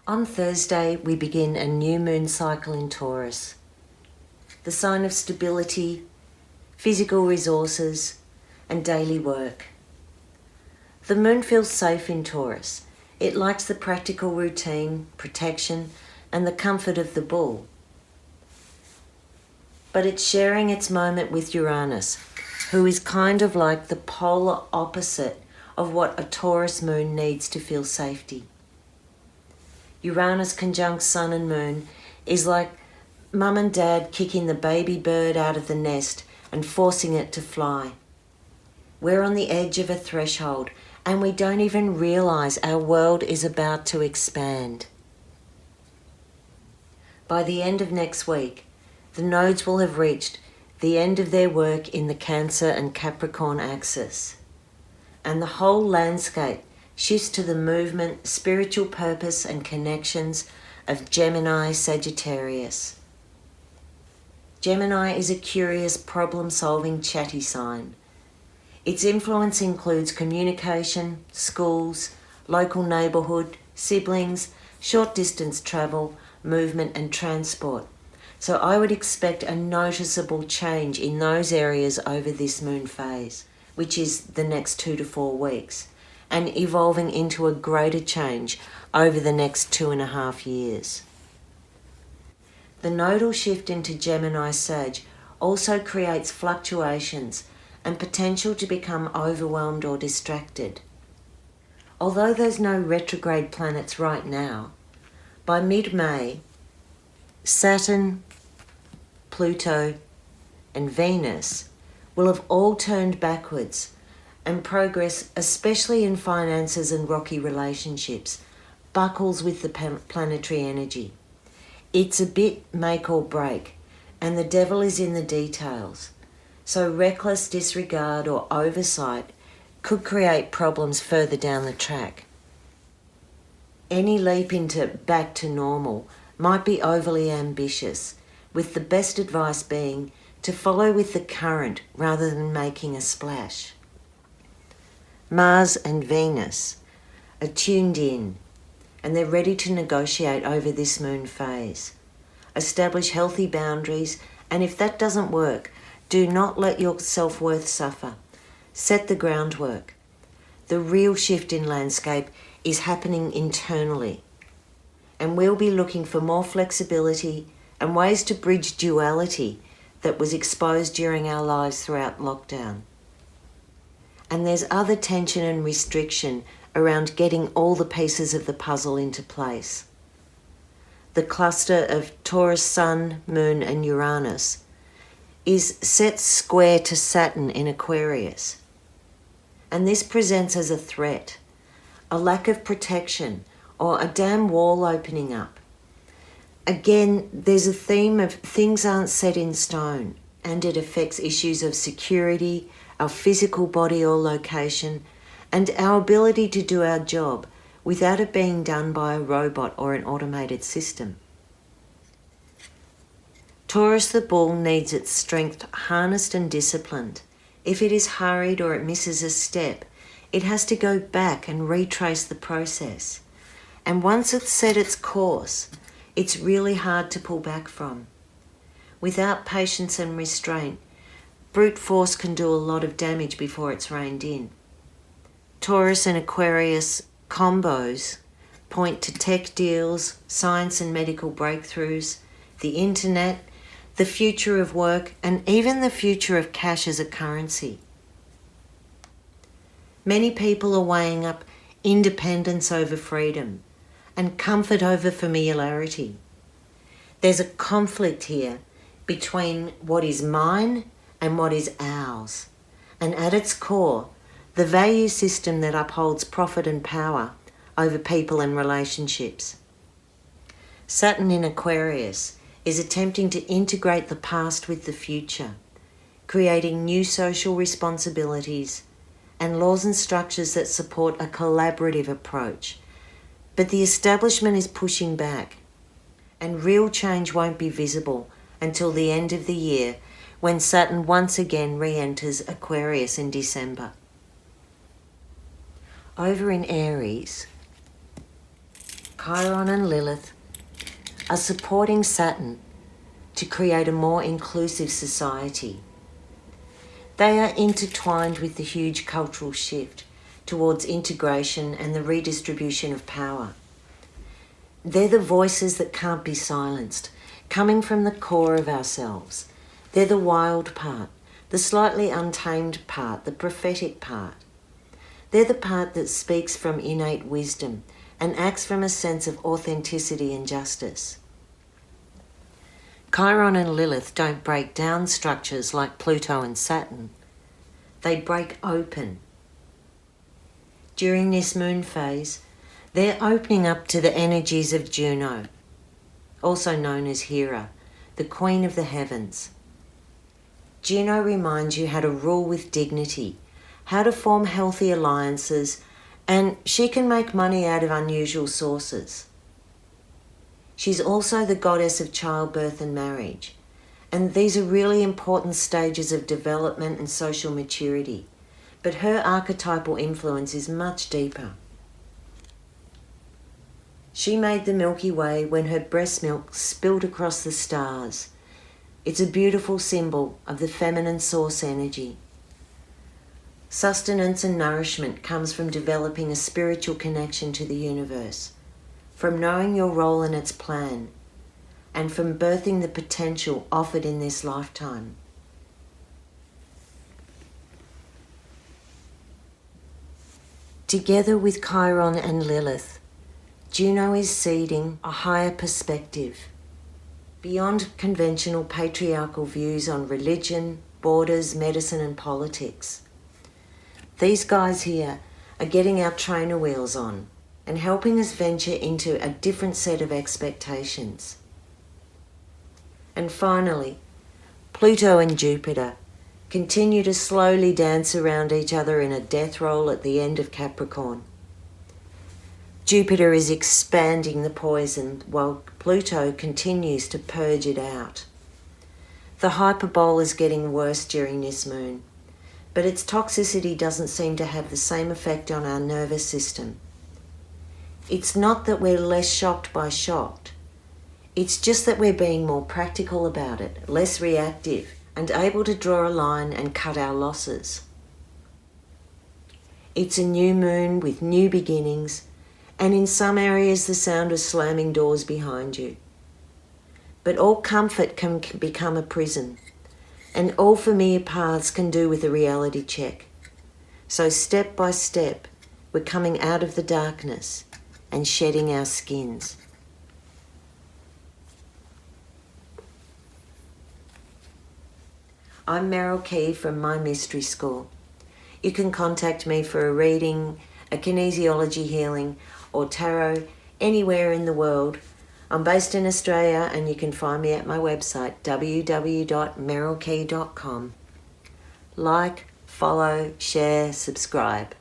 On Thursday, we begin a new moon cycle in Taurus, the sign of stability, physical resources, and daily work. The moon feels safe in Taurus. It likes the practical routine, protection, and the comfort of the bull. But it's sharing its moment with Uranus, who is kind of like the polar opposite of what a Taurus moon needs to feel safety. Uranus conjunct Sun and Moon is like mum and dad kicking the baby bird out of the nest and forcing it to fly. We're on the edge of a threshold and we don't even realise our world is about to expand. By the end of next week, the nodes will have reached the end of their work in the Cancer and Capricorn axis, and the whole landscape shifts to the movement, spiritual purpose and connections of Gemini Sagittarius. Gemini is a curious, problem-solving, chatty sign. Its influence includes communication, schools, local neighbourhood, siblings, short-distance travel, movement and transport. So I would expect a noticeable change in those areas over this moon phase, which is the next 2 to 4 weeks, and evolving into a greater change over the next 2.5 years. The nodal shift into Gemini Sag also creates fluctuations and potential to become overwhelmed or distracted. Although there's no retrograde planets right now, by mid-May, Saturn, Pluto, and Venus will have all turned backwards, and progress, especially in finances and rocky relationships, buckles with the planetary energy. It's a bit make or break, and the devil is in the details. So reckless disregard or oversight could create problems further down the track. Any leap into back to normal might be overly ambitious, with the best advice being to follow with the current rather than making a splash. Mars and Venus are tuned in and they're ready to negotiate over this moon phase. Establish healthy boundaries, and if that doesn't work, do not let your self-worth suffer. Set the groundwork. The real shift in landscape is happening internally, and we'll be looking for more flexibility and ways to bridge duality that was exposed during our lives throughout lockdown. And there's other tension and restriction around getting all the pieces of the puzzle into place. The cluster of Taurus, Sun, Moon and Uranus is set square to Saturn in Aquarius. And this presents as a threat, a lack of protection, or a dam wall opening up. Again, there's a theme of things aren't set in stone, and it affects issues of security, our physical body or location, and our ability to do our job without it being done by a robot or an automated system. Taurus the bull needs its strength harnessed and disciplined. If it is hurried or it misses a step, it has to go back and retrace the process. And once it's set its course, it's really hard to pull back from. Without patience and restraint, brute force can do a lot of damage before it's reined in. Taurus and Aquarius combos point to tech deals, science and medical breakthroughs, the internet, the future of work, and even the future of cash as a currency. Many people are weighing up independence over freedom and comfort over familiarity. There's a conflict here between what is mine and what is ours, and at its core, the value system that upholds profit and power over people and relationships. Saturn in Aquarius is attempting to integrate the past with the future, creating new social responsibilities and laws and structures that support a collaborative approach. But the establishment is pushing back, and real change won't be visible until the end of the year, when Saturn once again re-enters Aquarius in December. Over in Aries, Chiron and Lilith are supporting Saturn to create a more inclusive society. They are intertwined with the huge cultural shift towards integration and the redistribution of power. They're the voices that can't be silenced, coming from the core of ourselves. They're the wild part, the slightly untamed part, the prophetic part. They're the part that speaks from innate wisdom and acts from a sense of authenticity and justice. Chiron and Lilith don't break down structures like Pluto and Saturn. They break open. During this moon phase, they're opening up to the energies of Juno, also known as Hera, the Queen of the Heavens. Juno reminds you how to rule with dignity, how to form healthy alliances, and she can make money out of unusual sources. She's also the goddess of childbirth and marriage, and these are really important stages of development and social maturity, but her archetypal influence is much deeper. She made the Milky Way when her breast milk spilled across the stars. It's a beautiful symbol of the feminine source energy. Sustenance and nourishment comes from developing a spiritual connection to the universe, from knowing your role in its plan, and from birthing the potential offered in this lifetime. Together with Chiron and Lilith, Juno is seeding a higher perspective, beyond conventional patriarchal views on religion, borders, medicine and politics. These guys here are getting our trainer wheels on and helping us venture into a different set of expectations. And finally, Pluto and Jupiter continue to slowly dance around each other in a death roll at the end of Capricorn. Jupiter is expanding the poison while Pluto continues to purge it out. The hyperbole is getting worse during this moon, but its toxicity doesn't seem to have the same effect on our nervous system. It's not that we're less shocked by shocked. It's just that we're being more practical about it, less reactive, and able to draw a line and cut our losses. It's a new moon with new beginnings, and in some areas the sound of slamming doors behind you. But all comfort can become a prison, and all familiar paths can do with a reality check. So step by step, we're coming out of the darkness and shedding our skins. I'm Merryl Key from My Mystery School. You can contact me for a reading, a kinesiology healing, or tarot anywhere in the world. I'm based in Australia and you can find me at my website www.merrylkey.com. Like, follow, share, subscribe.